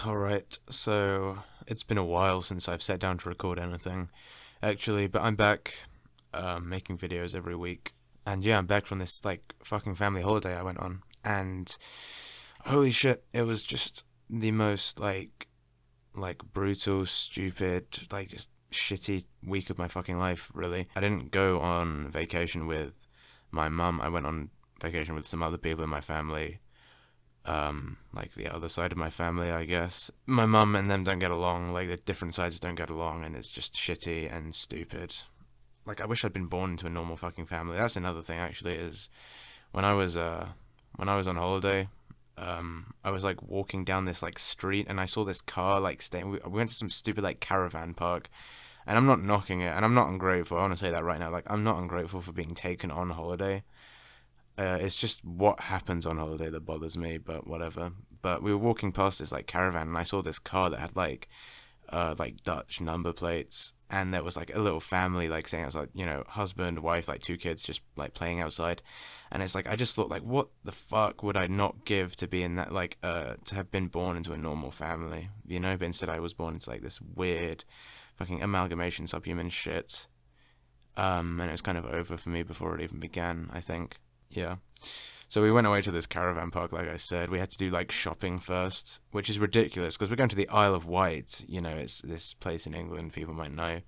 Alright, so it's been a while since I've sat down to record anything, actually, but I'm back making videos every week. And yeah, I'm back from this, like, fucking family holiday I went on. And holy shit, it was just the most, like brutal, stupid, like, just shitty week of my fucking life, really. I didn't go on vacation with my mum, I went on vacation with some other people in my family. Like the other side of my family, I guess. My mum and them don't get along, like the different sides don't get along, and it's just shitty and stupid. Like I wish I'd been born into a normal fucking family. That's another thing actually, is when I was when I was on holiday, I was like walking down this like street and I saw this car like staying. We went to some stupid like caravan park, and I'm not knocking it, and I'm not ungrateful. I want to say that right now. Like I'm not ungrateful for being taken on holiday. It's just what happens on holiday that bothers me, but whatever. But we were walking past this like caravan, and I saw this car that had like Dutch number plates, and there was like a little family like saying outside, husband, wife, like two kids just like playing outside, and it's like I just thought like, what the fuck would I not give to be in that to have been born into a normal family, But instead I was born into like this weird, fucking amalgamation subhuman shit. And it was kind of over for me before it even began, I think. Yeah. So we went away to this caravan park, like I said. We had to do like shopping first, which is ridiculous because we're going to the Isle of Wight. It's this place in England people might know.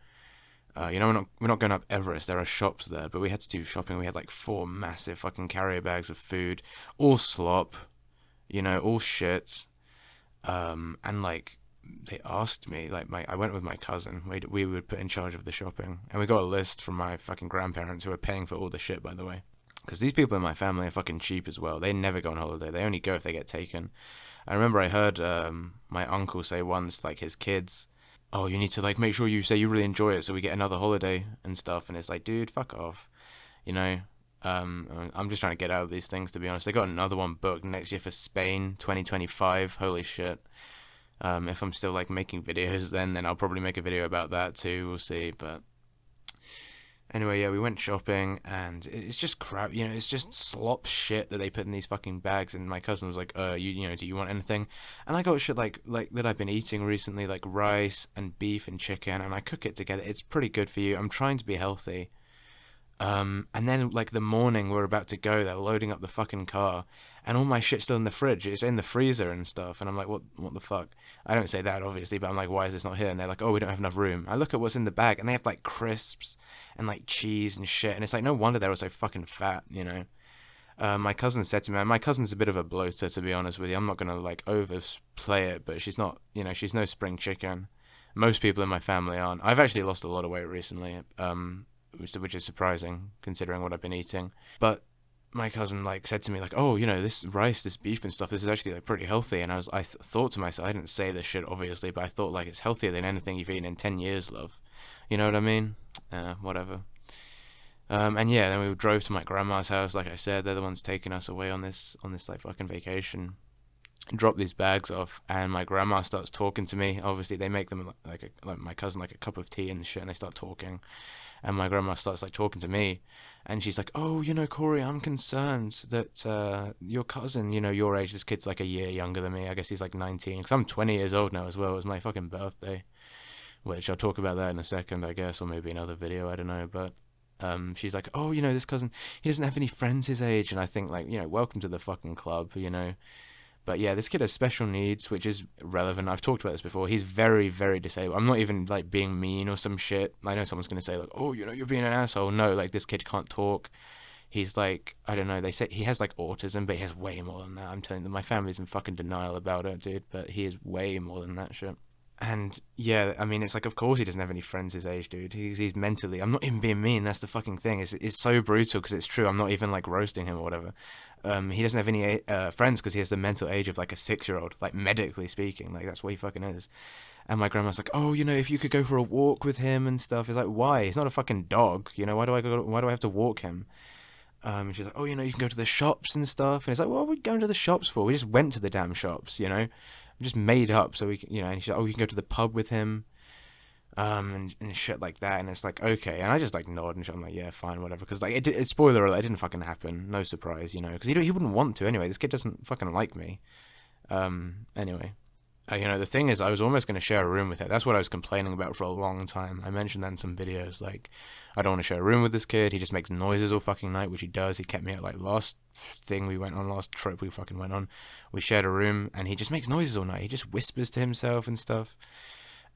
We're not going up Everest. There are shops there, but we had to do shopping. We had like four massive fucking carrier bags of food, all slop, all shit. And like they asked me, like I went with my cousin. We were put in charge of the shopping, and we got a list from my fucking grandparents who are paying for all the shit, by the way. Because these people in my family are fucking cheap as well. They never go on holiday. They only go if they get taken. I remember I heard my uncle say once, like his kids, "Oh, you need to like make sure you say you really enjoy it, so we get another holiday and stuff." And it's like, dude, fuck off, you know. I'm just trying to get out of these things, to be honest. They got another one booked next year for Spain, 2025. Holy shit. If I'm still like making videos, then I'll probably make a video about that too. We'll see, but. Anyway, yeah, we went shopping, and it's just crap, it's just slop shit that they put in these fucking bags, and my cousin was like, do you want anything? And I got shit like that I've been eating recently, like rice and beef and chicken, and I cook it together. It's pretty good for you. I'm trying to be healthy. And then like the morning we're about to go, they're loading up the fucking car, and all my shit's still in the fridge. It's in the freezer and stuff, and I'm like, what the fuck? I don't say that obviously, but I'm like, why is this not here? And they're like, oh, we don't have enough room. I look at what's in the bag, and they have like crisps and like cheese and shit, and it's like no wonder they're all so fucking fat. My cousin said to me, and my cousin's a bit of a bloater, to be honest with you. I'm not gonna like overplay it, but she's not, she's no spring chicken. Most people in my family aren't. I've actually lost a lot of weight recently. Which is surprising considering what I've been eating. But my cousin like said to me like, oh, this rice, this beef and stuff, this is actually like pretty healthy. And I thought to myself, I didn't say this shit obviously, but I thought like it's healthier than anything you've eaten in 10 years, love. You know what I mean? Whatever. And yeah, then we drove to my grandma's house. Like I said, they're the ones taking us away on this like fucking vacation. Drop these bags off, and my grandma starts talking to me. Obviously, they make them like my cousin like a cup of tea and shit, and they start talking. And my grandma starts like talking to me, and she's like, "Oh, Corey, I'm concerned that your cousin, your age, this kid's like a year younger than me. I guess he's like 19, because I'm 20 years old now as well. It was my fucking birthday, which I'll talk about that in a second, I guess, or maybe another video. I don't know, but." She's like, oh, this cousin, he doesn't have any friends his age, and I think like, welcome to the fucking club. But yeah, this kid has special needs, which is relevant. I've talked about this before. He's very, very disabled. I'm not even like being mean or some shit. I know someone's gonna say like, "Oh, you're being an asshole." No, like this kid can't talk. He's like, I don't know. They say he has like autism, but he has way more than that. I'm telling them, my family's in fucking denial about it, dude. But he is way more than that shit. And yeah, I mean, it's like, of course he doesn't have any friends his age, dude. He's mentally. I'm not even being mean. That's the fucking thing. It's so brutal because it's true. I'm not even like roasting him or whatever. He doesn't have any friends because he has the mental age of like a 6-year-old, like medically speaking. Like that's what he fucking is. And my grandma's like, oh, if you could go for a walk with him and stuff. It's like, why? He's not a fucking dog. Why do I go? Why do I have to walk him? And she's like, oh, you can go to the shops and stuff. And it's like, what are we going to the shops for? We just went to the damn shops, We just made up so we can, And she's like, oh, you can go to the pub with him, and shit like that. And it's like, okay. And I just like nod and shit. I'm like, yeah, fine, whatever. Because like, spoiler alert, it didn't fucking happen. No surprise, Because he wouldn't want to anyway. This kid doesn't fucking like me. Anyway. You know, the thing is, I was almost going to share a room with her. That's what I was complaining about for a long time. I mentioned that in some videos, like, I don't want to share a room with this kid. He just makes noises all fucking night, which he does. He kept me at, like, last trip we fucking went on. We shared a room, and he just makes noises all night. He just whispers to himself and stuff.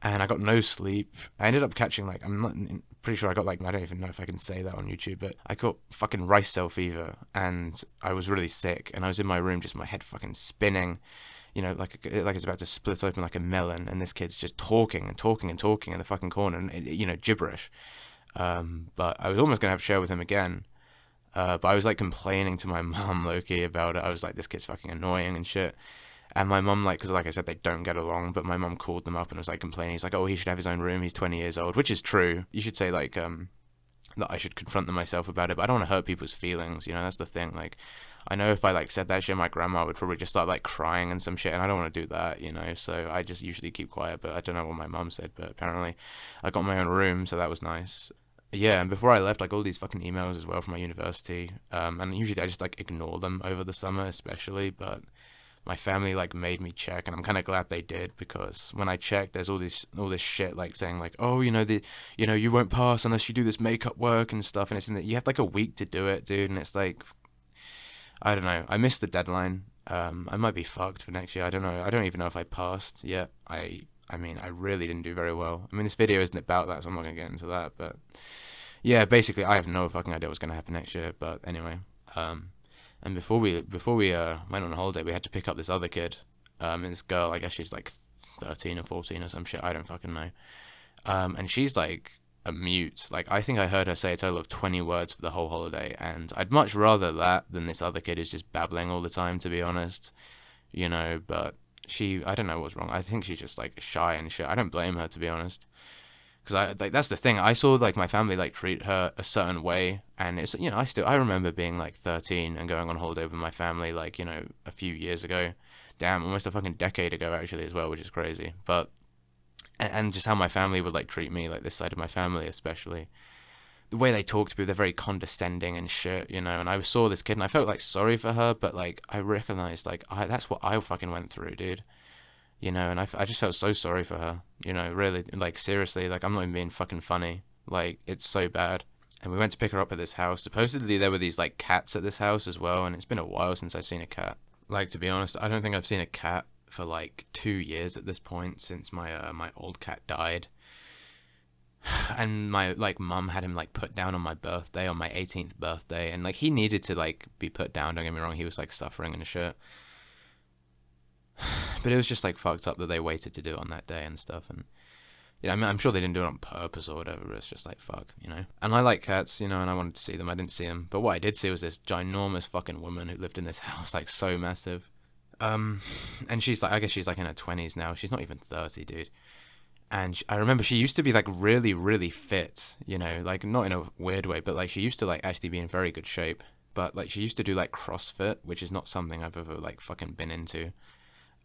And I got no sleep. I ended up catching, like, I'm not pretty sure I got, like, I don't even know if I can say that on YouTube, but I caught fucking rice cell fever, and I was really sick, and I was in my room, just my head fucking spinning, you know, like it's about to split open like a melon, and this kid's just talking and talking and talking in the fucking corner, and you know, gibberish. But I was almost gonna have to share with him again. But I was like complaining to my mum, Loki, about it. I was like, this kid's fucking annoying and shit. And my mum, like, because like I said, they don't get along. But my mum called them up and was like complaining. He's like, oh, he should have his own room. He's 20 years old, which is true. You should say like that I should confront them myself about it. But I don't want to hurt people's feelings. You know, that's the thing. Like, I know if I like said that shit, my grandma would probably just start like crying and some shit, and I don't want to do that, you know. So I just usually keep quiet. But I don't know what my mum said. But apparently, I got my own room, so that was nice. Yeah, and before I left, I got all these fucking emails as well from my university. And usually I just like ignore them over the summer, especially. But my family like made me check, and I'm kind of glad they did, because when I checked, there's all this shit like saying like, oh, you won't pass unless you do this makeup work and stuff, and it's in that you have like a week to do it, dude, and it's like, I don't know, I missed the deadline. I might be fucked for next year. I don't know. I don't even know if I passed yet. I mean, I really didn't do very well. I mean, this video isn't about that, so I'm not gonna get into that. But yeah, basically, I have no fucking idea what's gonna happen next year. But anyway, and before we went on holiday, we had to pick up this other kid. And this girl, I guess she's like 13 or 14 or some shit. I don't fucking know. And she's like a mute. Like, I think I heard her say a total of 20 words for the whole holiday, and I'd much rather that than this other kid who's just babbling all the time, to be honest. You know, but I don't know what's wrong. I think she's just like shy and shit. I don't blame her, to be honest. Because that's the thing. I saw like my family like treat her a certain way, and it's, you know, I remember being like 13 and going on holiday with my family, like, you know, a few years ago. Damn, almost a fucking decade ago actually as well, which is crazy. But and just how my family would like treat me, like this side of my family especially. The way they talk to me, they're very condescending and shit, you know. And I saw this kid, and I felt like sorry for her, but like I recognized like that's what I fucking went through, dude. You know, and I just felt so sorry for her, you know, really, like, seriously, like, I'm not even being fucking funny, like, it's so bad. And we went to pick her up at this house. Supposedly there were these, like, cats at this house as well, and it's been a while since I've seen a cat. Like, to be honest, I don't think I've seen a cat for, like, 2 years at this point, since my old cat died. And my, like, mum had him, like, put down on my birthday, on my 18th birthday, and, like, he needed to, like, be put down, don't get me wrong, he was, like, suffering and shit. But it was just like fucked up that they waited to do it on that day and stuff. And yeah, I mean, I'm sure they didn't do it on purpose or whatever, but it's just like fuck, you know. And I like cats, you know, and I wanted to see them. I didn't see them, but what I did see was this ginormous fucking woman who lived in this house, like so massive. And she's like, I guess she's like in her 20s now. She's not even 30, dude. And I remember she used to be like really, really fit, you know, like not in a weird way, but like she used to like actually be in very good shape. But like she used to do like CrossFit, which is not something I've ever like fucking been into.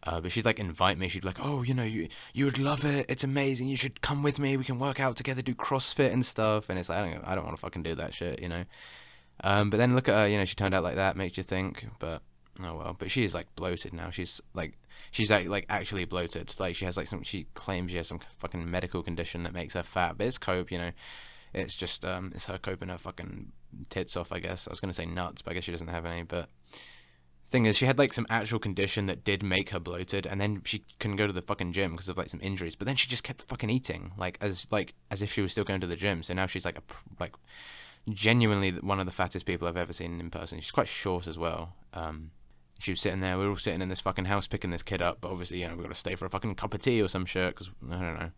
But she'd like invite me. She'd be like, "Oh, you know, you would love it. It's amazing. You should come with me. We can work out together, do CrossFit and stuff." And it's like, I don't want to fucking do that shit, you know. But then look at her. You know, she turned out like that. Makes you think. But oh well. But she is like bloated now. She's like actually bloated. Like she has like she claims she has some fucking medical condition that makes her fat. But it's cope, you know. It's just it's her coping her fucking tits off, I guess. I was gonna say nuts, but I guess she doesn't have any. But thing is, she had like some actual condition that did make her bloated, and then she couldn't go to the fucking gym because of like some injuries. But then she just kept fucking eating, like as if she was still going to the gym. So now she's like genuinely one of the fattest people I've ever seen in person. She's quite short as well. She was sitting there. We were all sitting in this fucking house picking this kid up, but obviously, you know, we got to stay for a fucking cup of tea or some shit because I don't know.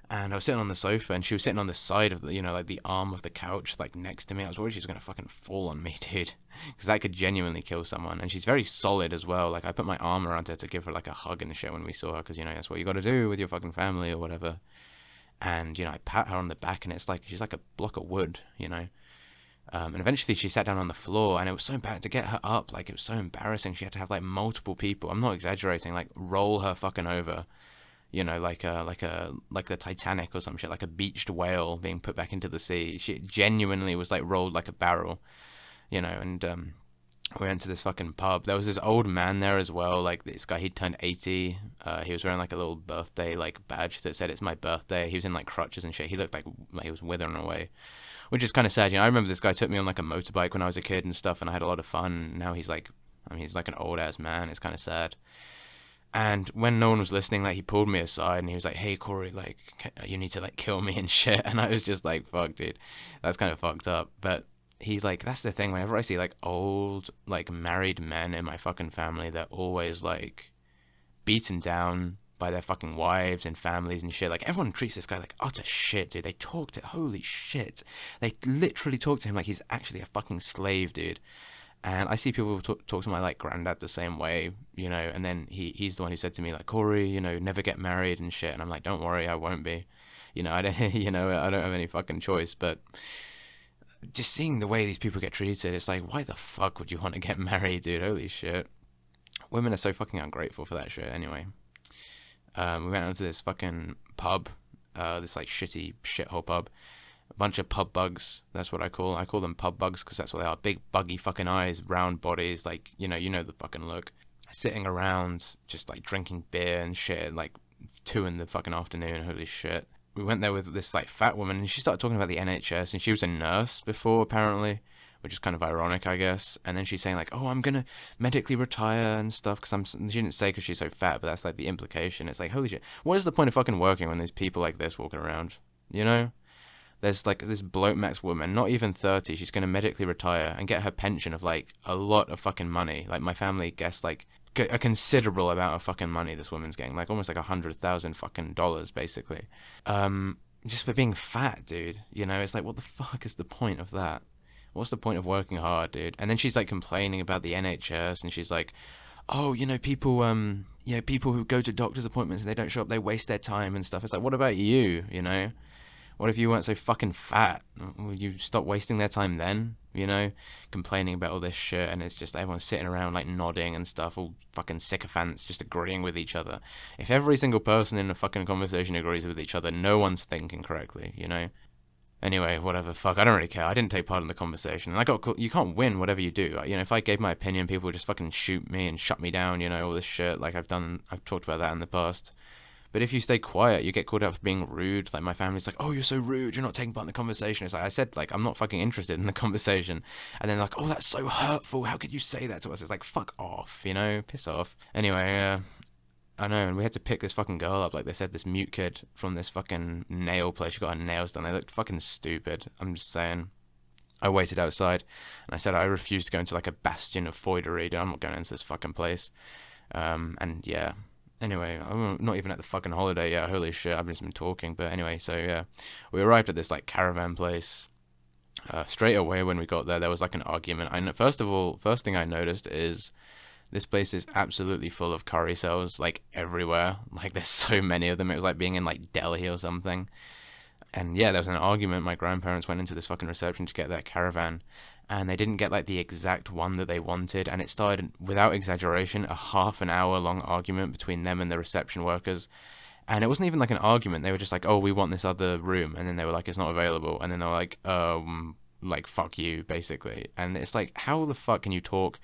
And I was sitting on the sofa, and she was sitting on the side of the, you know, like the arm of the couch, like next to me. I was worried she was gonna fucking fall on me, dude, because that could genuinely kill someone. And she's very solid as well. Like I put my arm around her to give her like a hug and shit when we saw her, because you know that's what you got to do with your fucking family or whatever. And you know, I pat her on the back, and it's like she's like a block of wood, you know. And eventually she sat down on the floor, and it was so bad to get her up. Like it was so embarrassing. She had to have like multiple people. I'm not exaggerating. Like roll her fucking over. You know, like the Titanic or some shit, like a beached whale being put back into the sea. She genuinely was like rolled like a barrel, you know. And We went to this fucking pub. There was this old man there as well. Like this guy, he'd turned 80. He was wearing like a little birthday like badge that said it's my birthday. He was in like crutches and shit. He looked like he was withering away, which is kind of sad. You know, I remember this guy took me on like a motorbike when I was a kid and stuff, and I had a lot of fun. Now he's like, I mean, he's like an old ass man. It's kind of sad. And when no one was listening, like he pulled me aside and he was like, "Hey Corey, like you need to like kill me and shit." And I was just like, "Fuck, dude, that's kind of fucked up." But he's like, that's the thing. Whenever I see like old like married men in my fucking family, they're always like beaten down by their fucking wives and families and shit. Like everyone treats this guy like utter shit, dude. They talk to holy shit. They literally talk to him like he's actually a fucking slave, dude. And I see people talk to my like granddad the same way, you know. And then he's the one who said to me like, Corey, you know, never get married and shit. And I'm like, don't worry, I won't be. You know, I don't, you know, I don't have any fucking choice. But just seeing the way these people get treated, it's like, why the fuck would you want to get married, dude? Holy shit. Women are so fucking ungrateful for that shit. Anyway, we went out to this fucking pub, this like shitty shithole pub. A bunch of pub bugs. That's what I call them pub bugs because that's what they are. Big buggy fucking eyes, round bodies, like you know the fucking look. Sitting around, just like drinking beer and shit, like 2 in the fucking afternoon. Holy shit. We went there with this like fat woman and she started talking about the NHS and she was a nurse before apparently, which is kind of ironic, I guess. And then she's saying like, oh, I'm gonna medically retire and stuff because she didn't say because she's so fat, but that's like the implication. It's like, holy shit, what is the point of fucking working when there's people like this walking around, you know? There's like this bloke max woman, not even 30, she's gonna medically retire and get her pension of like a lot of fucking money. Like my family guessed like a considerable amount of fucking money this woman's getting, like almost like 100,000 fucking dollars basically. Just for being fat, dude. You know, it's like, what the fuck is the point of that? What's the point of working hard, dude? And then she's like complaining about the NHS and she's like, oh, you know, people people who go to doctor's appointments and they don't show up, they waste their time and stuff. It's like, what about you, you know? What if you weren't so fucking fat? Would you stop wasting their time then? You know, complaining about all this shit, and it's just everyone sitting around like nodding and stuff, all fucking sycophants, just agreeing with each other. If every single person in a fucking conversation agrees with each other, no one's thinking correctly, you know? Anyway, whatever, fuck, I don't really care. I didn't take part in the conversation, and you can't win whatever you do. You know, if I gave my opinion, people would just fucking shoot me and shut me down, you know, all this shit, like I've talked about that in the past. But if you stay quiet, you get called out for being rude. Like my family's like, "Oh, you're so rude. You're not taking part in the conversation." It's like I said, like I'm not fucking interested in the conversation. And then like, "Oh, that's so hurtful. How could you say that to us?" It's like, fuck off, you know, piss off. Anyway, I know, and we had to pick this fucking girl up. Like they said, this mute kid from this fucking nail place. She got her nails done. They looked fucking stupid. I'm just saying. I waited outside, and I said I refuse to go into like a bastion of foidery. I'm not going into this fucking place. And yeah. Anyway, I'm not even at the fucking holiday yet. Holy shit, I've just been talking. But anyway, so yeah, we arrived at this like caravan place. Straight away when we got there, there was like an argument. First thing I noticed is this place is absolutely full of curry cells, like everywhere. Like there's so many of them. It was like being in like Delhi or something. And yeah, there was an argument. My grandparents went into this fucking reception to get their caravan, and they didn't get like the exact one that they wanted, and it started, without exaggeration, a half an hour long argument between them and the reception workers. And it wasn't even like an argument. They were just like, oh, we want this other room, and then they were like, it's not available, and then they were like fuck you basically. And it's like, how the fuck can you talk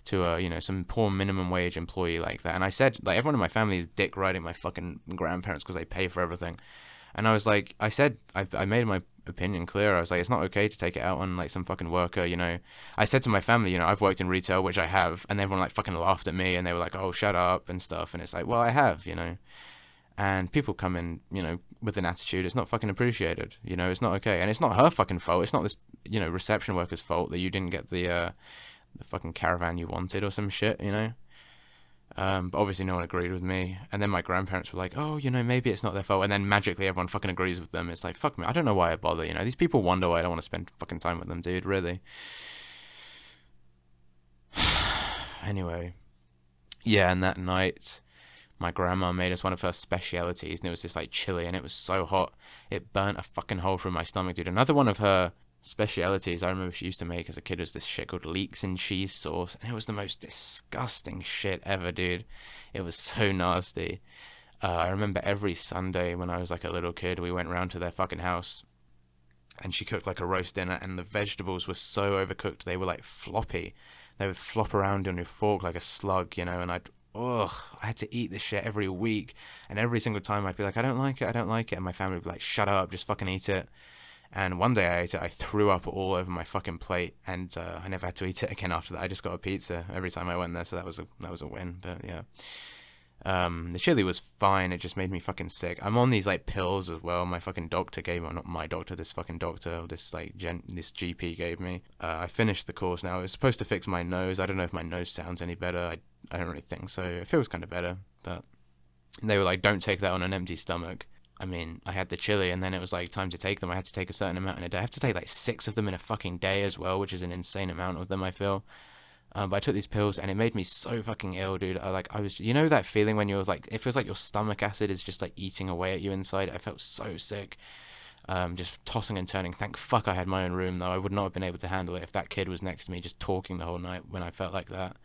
to some poor minimum wage employee like that? And I said, like, everyone in my family is dick riding my fucking grandparents because they pay for everything. And I was like, I made my opinion clear. I was like, it's not okay to take it out on like some fucking worker, you know. I said to my family, you know, I've worked in retail, which I have, and everyone like fucking laughed at me and they were like, oh, shut up and stuff. And it's like, well, I have, you know. And people come in, you know, with an attitude, it's not fucking appreciated, you know, it's not okay. And it's not her fucking fault. It's not this, you know, reception worker's fault that you didn't get the fucking caravan you wanted or some shit, you know. But obviously no one agreed with me. And then my grandparents were like, oh, you know, maybe it's not their fault. And then magically everyone fucking agrees with them. It's like, fuck me, I don't know why I bother, you know. These people wonder why I don't want to spend fucking time with them, dude, really. Anyway. Yeah, and that night, my grandma made us one of her specialities, and it was this like chili, and it was so hot, it burnt a fucking hole through my stomach, dude. Another one of her specialities I remember she used to make as a kid was this shit called leeks and cheese sauce, and it was the most disgusting shit ever, dude. It was so nasty. I remember every Sunday when I was like a little kid, we went round to their fucking house, and she cooked like a roast dinner, and the vegetables were so overcooked, they were like floppy. They would flop around on your fork like a slug, you know, and I had to eat this shit every week. And every single time I'd be like, I don't like it, I don't like it. And my family would be like, shut up, just fucking eat it. And one day I ate it, I threw up all over my fucking plate, and I never had to eat it again after that. I just got a pizza every time I went there, so that was a win. But yeah. The chili was fine, it just made me fucking sick. I'm on these like pills as well. My fucking doctor gave me, or not my doctor, this fucking doctor, this like this GP gave me. I finished the course now. It was supposed to fix my nose. I don't know if my nose sounds any better. I don't really think so. It feels kind of better, but they were like, don't take that on an empty stomach. I mean, I had the chili, and then it was like time to take them. I had to take a certain amount in a day. I have to take like 6 of them in a fucking day as well, which is an insane amount of them, I feel. But I took these pills, and it made me so fucking ill, dude. I was, you know that feeling when you're like, it feels like your stomach acid is just like eating away at you inside. I felt so sick, just tossing and turning. Thank fuck I had my own room, though. I would not have been able to handle it if that kid was next to me just talking the whole night when I felt like that.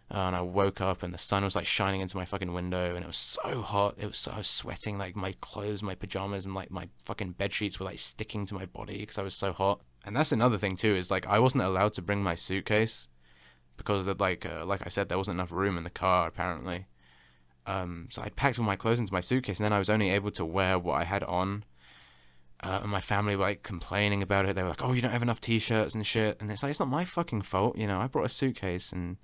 And I woke up, and the sun was like shining into my fucking window, and it was so hot. I was sweating, like my clothes, my pajamas, and like my fucking bed sheets were like sticking to my body because I was so hot. And that's another thing too, is like I wasn't allowed to bring my suitcase because like I said, there wasn't enough room in the car apparently. So I packed all my clothes into my suitcase, and then I was only able to wear what I had on. And my family were like complaining about it. They were like, "Oh, you don't have enough t-shirts and shit." And it's like, it's not my fucking fault, you know. I brought a suitcase, and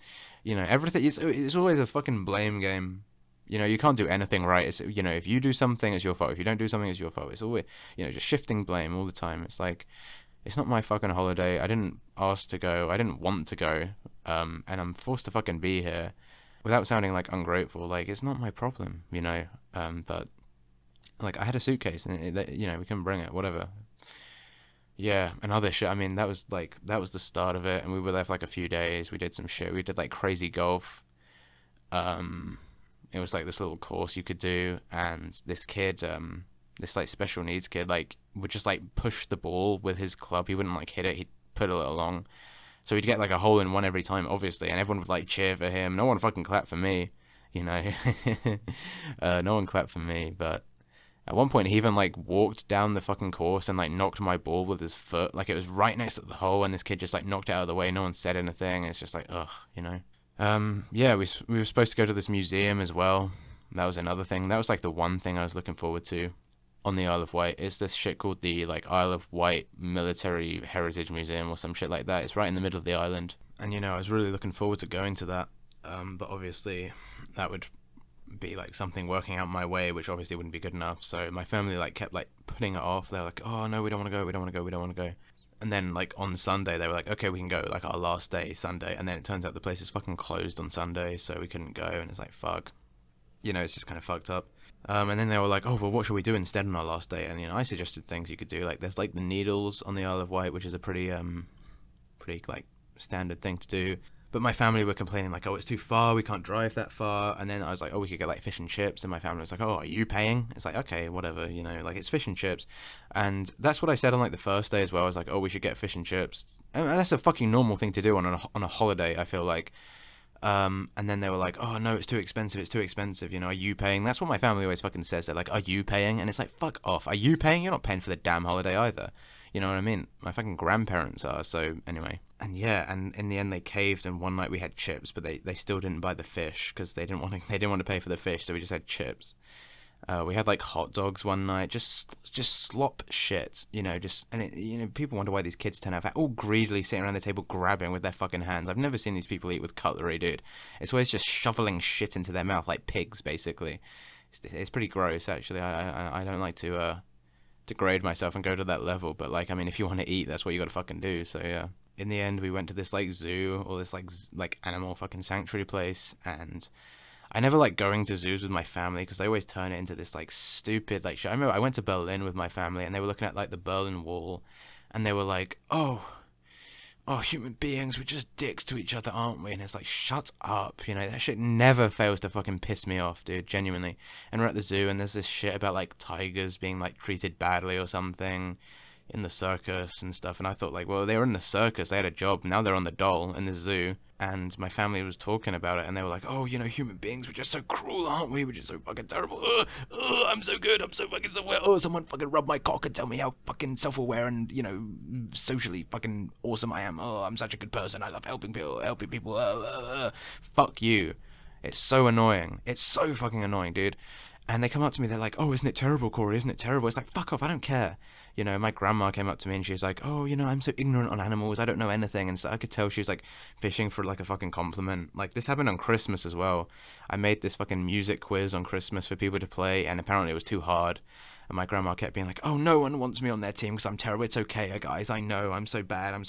you know, everything. It's always a fucking blame game. You know, you can't do anything right. It's, you know, if you do something, it's your fault. If you don't do something, it's your fault. It's always, you know, just shifting blame all the time. It's like, it's not my fucking holiday. I didn't ask to go. I didn't want to go. And I'm forced to fucking be here. Without sounding like ungrateful, like it's not my problem, you know. But like I had a suitcase, and you know, we couldn't bring it, whatever. Yeah, and other shit. I mean, that was the start of it, and we were there for like a few days. We did some shit. We did like crazy golf. It was like this little course you could do, and this kid, this like special needs kid, like would just like push the ball with his club. He wouldn't like hit it. He'd put it along, so he'd get like a hole in one every time, obviously, and everyone would like cheer for him. No one fucking clapped for me, you know. No one clapped for me, but at one point he even like walked down the fucking course and like knocked my ball with his foot. Like it was right next to the hole, and this kid just like knocked it out of the way. No one said anything. It's just like, ugh, you know. Yeah, we were supposed to go to this museum as well. That was another thing. That was like the one thing I was looking forward to on the Isle of Wight. It's this shit called the like Isle of Wight Military Heritage Museum or some shit like that. It's right in the middle of the island, and you know, I was really looking forward to going to that. But obviously that would be like something working out my way, which obviously wouldn't be good enough. So my family like kept like putting it off. They're like, oh no, we don't want to go, we don't want to go, we don't want to go. And then like on Sunday they were like, okay, we can go, like our last day, Sunday. And then it turns out the place is fucking closed on Sunday, so we couldn't go. And it's like, fuck, you know, it's just kind of fucked up. And then they were like, oh well, what should we do instead on our last day? And you know, I suggested things you could do, like there's like the Needles on the Isle of Wight, which is a pretty like standard thing to do. But my family were complaining like, oh, it's too far, we can't drive that far. And then I was like, oh, we could get like fish and chips. And my family was like, oh, are you paying? It's like, okay, whatever, you know, like it's fish and chips. And that's what I said on like the first day as well. I was like, oh, we should get fish and chips. And that's a fucking normal thing to do on a holiday, I feel like. And then they were like, oh no, it's too expensive, you know, are you paying? That's what my family always fucking says. They're like, are you paying? And it's like, fuck off, are you paying? You're not paying for the damn holiday either. You know what I mean? My fucking grandparents are, so anyway. And yeah, and in the end they caved, and one night we had chips, but they still didn't buy the fish because they didn't want to pay for the fish, so we just had chips. We had like hot dogs one night, just slop shit, you know, and it, you know, people wonder why these kids turn out fat, all greedily sitting around the table grabbing with their fucking hands. I've never seen these people eat with cutlery, dude. It's always just shoveling shit into their mouth like pigs, basically. It's pretty gross, actually. I don't like to degrade myself and go to that level, but like, I mean, if you want to eat, that's what you gotta fucking do. So yeah, in the end we went to this like zoo, or this like animal fucking sanctuary place. And I never like going to zoos with my family because they always turn it into this like stupid like shit. I remember I went to Berlin with my family, and they were looking at like the Berlin Wall, and they were like, oh, human beings, we're just dicks to each other, aren't we? And it's like, shut up, you know, that shit never fails to fucking piss me off, dude, genuinely. And we're at the zoo, and there's this shit about like tigers being like treated badly or something. in the circus and stuff. And I thought, like, well, they were in the circus, they had a job, now they're on the doll in the zoo. And my family was talking about it, and they were like, oh, human beings, we're just so cruel, aren't we? We're just so fucking terrible. I'm so good, I'm so fucking self-aware. Oh, someone fucking rub my cock and tell me how fucking self-aware and, socially fucking awesome I am. Oh, I'm such a good person, I love helping people. Fuck you. It's so annoying. It's so fucking annoying, dude. And they come up to me, they're like, oh, isn't it terrible, Corey? Isn't it terrible? It's like, fuck off, I don't care. My grandma came up to me and she was like, oh, I'm so ignorant on animals, I don't know anything. And so I could tell she was like fishing for like a fucking compliment. Like, this happened on Christmas as well. I made this fucking music quiz on Christmas for people to play, and apparently it was too hard. And my grandma kept being like, oh, no one wants me on their team because I'm terrible. It's okay, guys, I know, I'm so bad.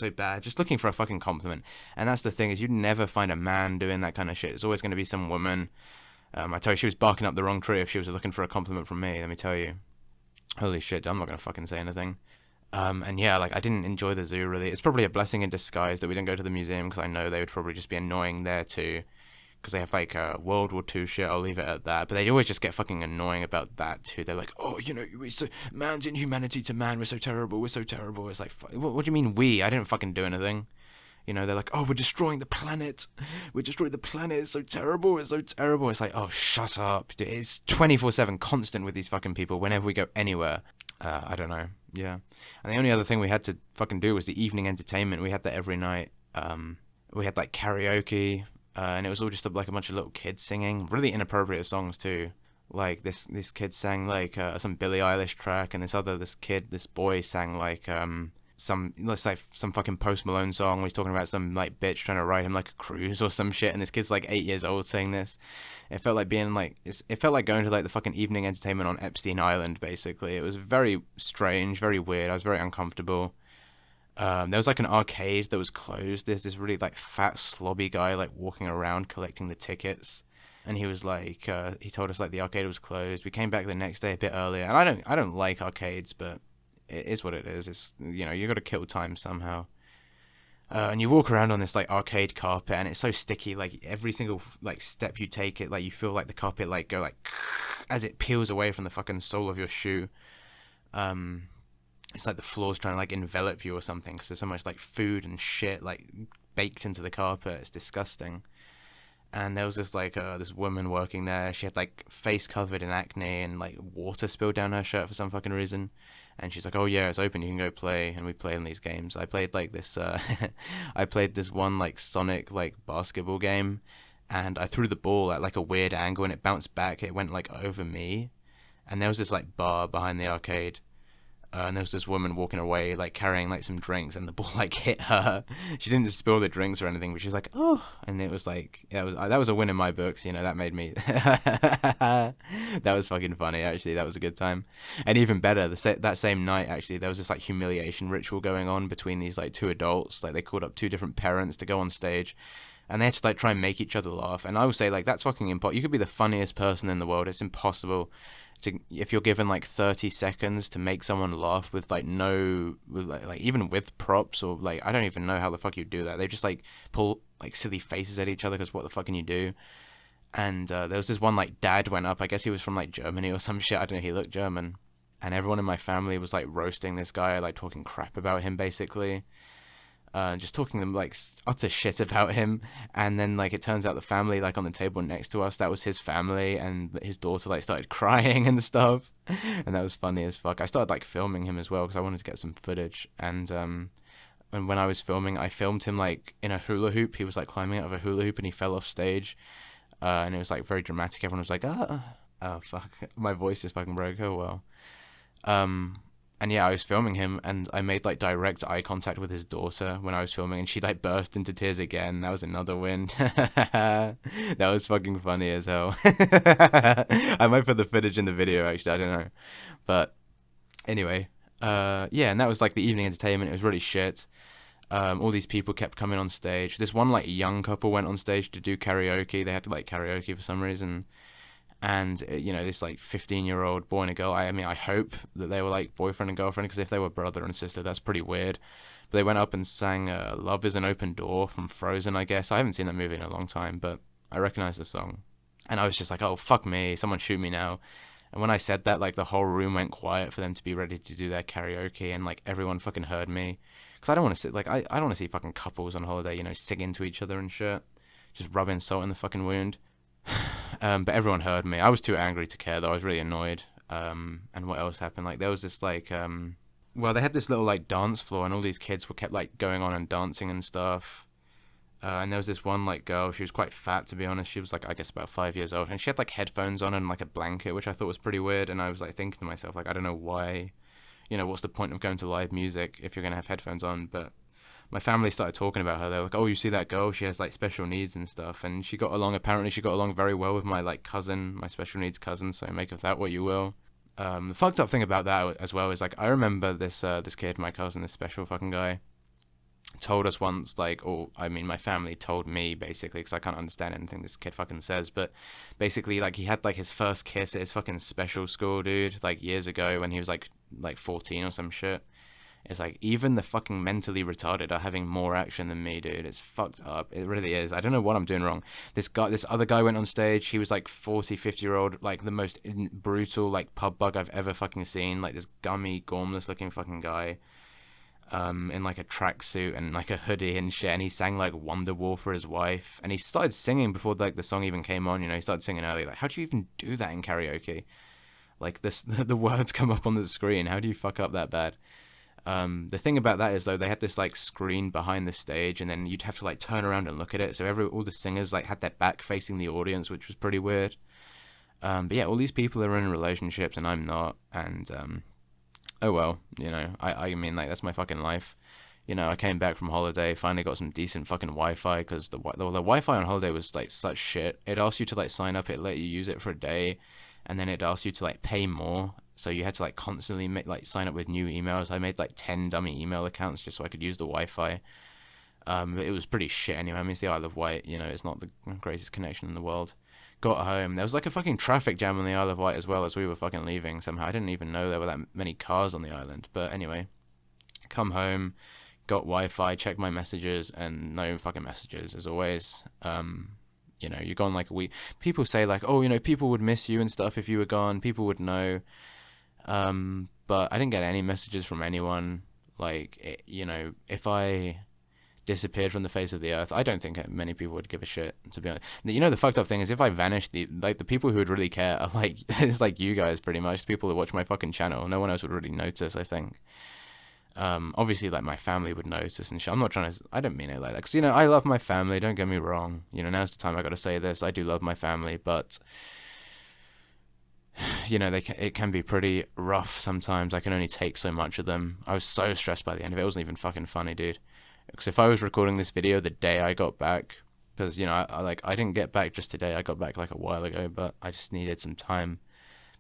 Just looking for a fucking compliment. And that's the thing, is you'd never find a man doing that kind of shit. It's always going to be some woman. I tell you, she was barking up the wrong tree if she was looking for a compliment from me, let me tell you. Holy shit, I'm not going to fucking say anything. And yeah, like, I didn't enjoy the zoo, really. It's probably a blessing in disguise that we didn't go to the museum, because I know they would probably just be annoying there, too. Because they have, like, World War II shit, I'll leave it at that. But they always just get fucking annoying about that, too. They're like, oh, we're so, man's inhumanity to man, we're so terrible. It's like, what do you mean we? I didn't fucking do anything. They're like, oh, we're destroying the planet. It's so terrible. It's like, oh, shut up. It's 24/7 constant with these fucking people whenever we go anywhere. I don't know. Yeah. And the only other thing we had to fucking do was the evening entertainment. We had that every night. We had like karaoke, and it was all just like a bunch of little kids singing really inappropriate songs too. Like this kid sang like some Billie Eilish track, and this boy sang like some fucking Post Malone song. He's talking about some like bitch trying to ride him like a cruise or some shit, and this kid's like 8 years old saying this. It felt like it felt like going to like the fucking evening entertainment on Epstein Island, basically. It was very strange, very weird. I was very uncomfortable. There was like an arcade that was closed. There's this really like fat slobby guy like walking around collecting the tickets, and he was like he told us like the arcade was closed. We came back the next day a bit earlier, and I don't like arcades, but it is what it is. It's, you got to kill time somehow. And you walk around on this like arcade carpet, and it's so sticky. Like every single like step you take, it like you feel like the carpet like go like as it peels away from the fucking sole of your shoe. It's like the floor's trying to like envelop you or something, because there's so much like food and shit like baked into the carpet. It's disgusting. And there was this like this woman working there. She had like face covered in acne, and like water spilled down her shirt for some fucking reason. And she's like, oh yeah, it's open, you can go play. And we played in these games. I played like this I played this one like Sonic like basketball game, and I threw the ball at like a weird angle, and it bounced back. It went like over me, and there was this like bar behind the arcade. And there was this woman walking away, like carrying like some drinks, and the ball like hit her. She didn't spill the drinks or anything, but she was like, "Oh!" And it was like, that was a win in my books. That made me. That was fucking funny. Actually, that was a good time. And even better, that same night, actually, there was this like humiliation ritual going on between these like two adults. Like they called up two different parents to go on stage, and they had to like try and make each other laugh. And I would say like that's fucking impossible. You could be the funniest person in the world. It's impossible. If you're given like 30 seconds to make someone laugh with like even with props, or like I don't even know how the fuck you do that. They just like pull like silly faces at each other, because what the fuck can you do? And there was this one like dad went up. I guess he was from like Germany or some shit. I don't know. He looked German, and everyone in my family was like roasting this guy, like talking crap about him basically. Just talking them like utter shit about him. And then like it turns out the family like on the table next to us, that was his family, and his daughter like started crying and stuff, and that was funny as fuck. I started like filming him as well, because I wanted to get some footage. And when I was filming, I filmed him like in a hula hoop. He was like climbing out of a hula hoop, and he fell off stage, and it was like very dramatic. Everyone was like, oh fuck, my voice just fucking broke. Oh well. And yeah, I was filming him, and I made like direct eye contact with his daughter when I was filming, and she like burst into tears again. That was another win. That was fucking funny as hell. I might put the footage in the video, actually, I don't know. But anyway, yeah, and that was like the evening entertainment. It was really shit. All these people kept coming on stage. This one like young couple went on stage to do karaoke. They had to like karaoke for some reason. And, this, like, 15-year-old boy and a girl, I mean, I hope that they were, like, boyfriend and girlfriend, because if they were brother and sister, that's pretty weird. But they went up and sang Love is an Open Door from Frozen, I guess. I haven't seen that movie in a long time, but I recognize the song. And I was just like, oh, fuck me, someone shoot me now. And when I said that, like the whole room went quiet for them to be ready to do their karaoke, and like everyone fucking heard me. Because I don't want to sit, like, I don't want to see fucking couples on holiday, singing to each other and shit. Just rubbing salt in the fucking wound. But everyone heard me. I was too angry to care though. I was really annoyed. And what else happened? Like there was this like well, they had this little like dance floor, and all these kids were kept like going on and dancing and stuff. And there was this one like girl. She was quite fat, to be honest. She was like, I guess, about 5 years old, and she had like headphones on and like a blanket, which I thought was pretty weird. And I was like thinking to myself, like, I don't know why. What's the point of going to live music if you're gonna have headphones on? But my family started talking about her. They were like, "Oh, you see that girl? She has like special needs and stuff." And she got along. Apparently, she got along very well with my like cousin, my special needs cousin. So make of that what you will. The fucked up thing about that as well is like I remember this kid, my cousin, this special fucking guy, told us once, like, or I mean, my family told me basically, because I can't understand anything this kid fucking says, but basically, like, he had like his first kiss at his fucking special school, dude, like years ago when he was like 14 or some shit. It's like even the fucking mentally retarded are having more action than me, dude. It's fucked up. It really is. I don't know what I'm doing wrong. This other guy went on stage. He was like 40, 50-year-old, like the most brutal like pub bug I've ever fucking seen. Like this gummy, gormless looking fucking guy. In like a tracksuit and like a hoodie and shit, and he sang like Wonderwall for his wife, and he started singing before like the song even came on. He started singing early. Like, how do you even do that in karaoke? Like this, the words come up on the screen. How do you fuck up that bad? The thing about that is though, they had this like screen behind the stage, and then you'd have to like turn around and look at it. So all the singers like had their back facing the audience, which was pretty weird. But yeah, all these people are in relationships and I'm not, and oh well, I mean, like, that's my fucking life. I came back from holiday, finally got some decent fucking Wi-Fi, because the Wi-Fi on holiday was like such shit. It asked you to like sign up, it let you use it for a day, and then it asked you to like pay more, so you had to like constantly sign up with new emails. I made like 10 dummy email accounts just so I could use the Wi-Fi. It was pretty shit anyway. I mean, it's the Isle of Wight, it's not the greatest connection in the world. Got home, there was like a fucking traffic jam on the Isle of Wight as well as we were fucking leaving somehow. I didn't even know there were that many cars on the island. But anyway, come home, got Wi-Fi, checked my messages, and no fucking messages as always. You're gone like a week. People say like, oh, people would miss you and stuff if you were gone. People would know. But I didn't get any messages from anyone. Like, if I disappeared from the face of the earth, I don't think many people would give a shit, to be honest. The fucked up thing is, if I vanished, the people who would really care are like, it's like you guys pretty much, the people who watch my fucking channel. No one else would really notice, I think. Obviously, like, my family would notice and shit. I'm not trying to, I don't mean it like that, because, I love my family, don't get me wrong. Now's the time I gotta say this, I do love my family, but it can be pretty rough sometimes. I can only take so much of them. I was so stressed by the end of it. It wasn't even fucking funny, dude. Because if I was recording this video the day I got back, because I didn't get back just today, I got back like a while ago, but I just needed some time,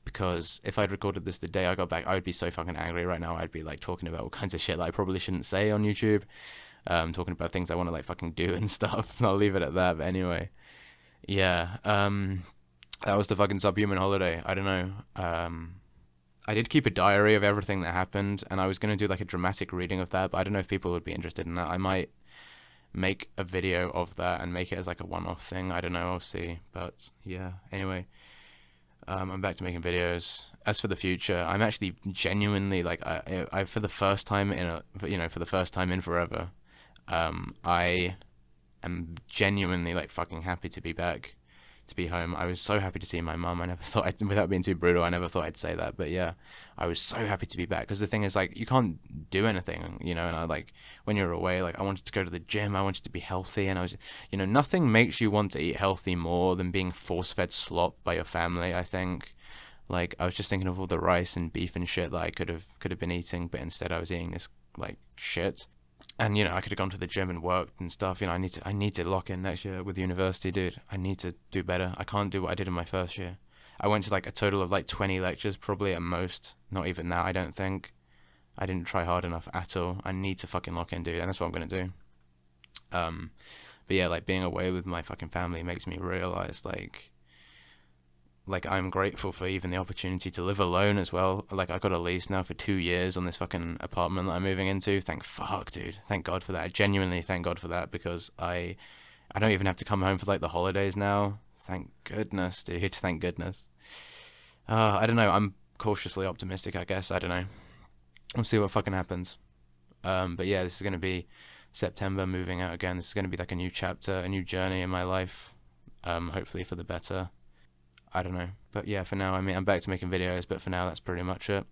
because if I'd recorded this the day I got back, I would be so fucking angry right now. I'd be like talking about all kinds of shit that I probably shouldn't say on YouTube, talking about things I want to like fucking do and stuff. I'll leave it at that. But anyway, yeah, that was the fucking subhuman holiday. I don't know. I did keep a diary of everything that happened, and I was going to do like a dramatic reading of that, but I don't know if people would be interested in that. I might make a video of that and make it as like a one-off thing. I don't know, I'll see. But yeah, anyway, I'm back to making videos. As for the future, I'm actually genuinely like, I for the first time for the first time in forever, I am genuinely like fucking happy to be back, to be home. I was so happy to see my mum. I never thought, without being too brutal, I never thought I'd say that, but yeah, I was so happy to be back, because the thing is, like, you can't do anything, and I, like, when you're away, like, I wanted to go to the gym, I wanted to be healthy, and I was, nothing makes you want to eat healthy more than being force-fed slop by your family, I think. Like, I was just thinking of all the rice and beef and shit that I could have been eating, but instead I was eating this, like, shit. And I could have gone to the gym and worked and stuff. I need to lock in next year with university, dude. I need to do better. I can't do what I did in my first year. I went to like a total of like 20 lectures, probably at most. Not even that, I don't think. I didn't try hard enough at all. I need to fucking lock in, dude, and that's what I'm gonna do. But yeah, like, being away with my fucking family makes me realize like I'm grateful for even the opportunity to live alone as well. Like, I got a lease now for 2 years on this fucking apartment that I'm moving into. Thank fuck, dude. Thank God for that. I genuinely thank God for that, because I don't even have to come home for like the holidays now. Thank goodness, dude. Thank goodness. I don't know. I'm cautiously optimistic, I guess. I don't know. We'll see what fucking happens. But yeah, this is gonna be September, moving out again. This is gonna be like a new chapter, a new journey in my life. Hopefully for the better. I don't know. But yeah, for now, I mean, I'm back to making videos, but for now, that's pretty much it.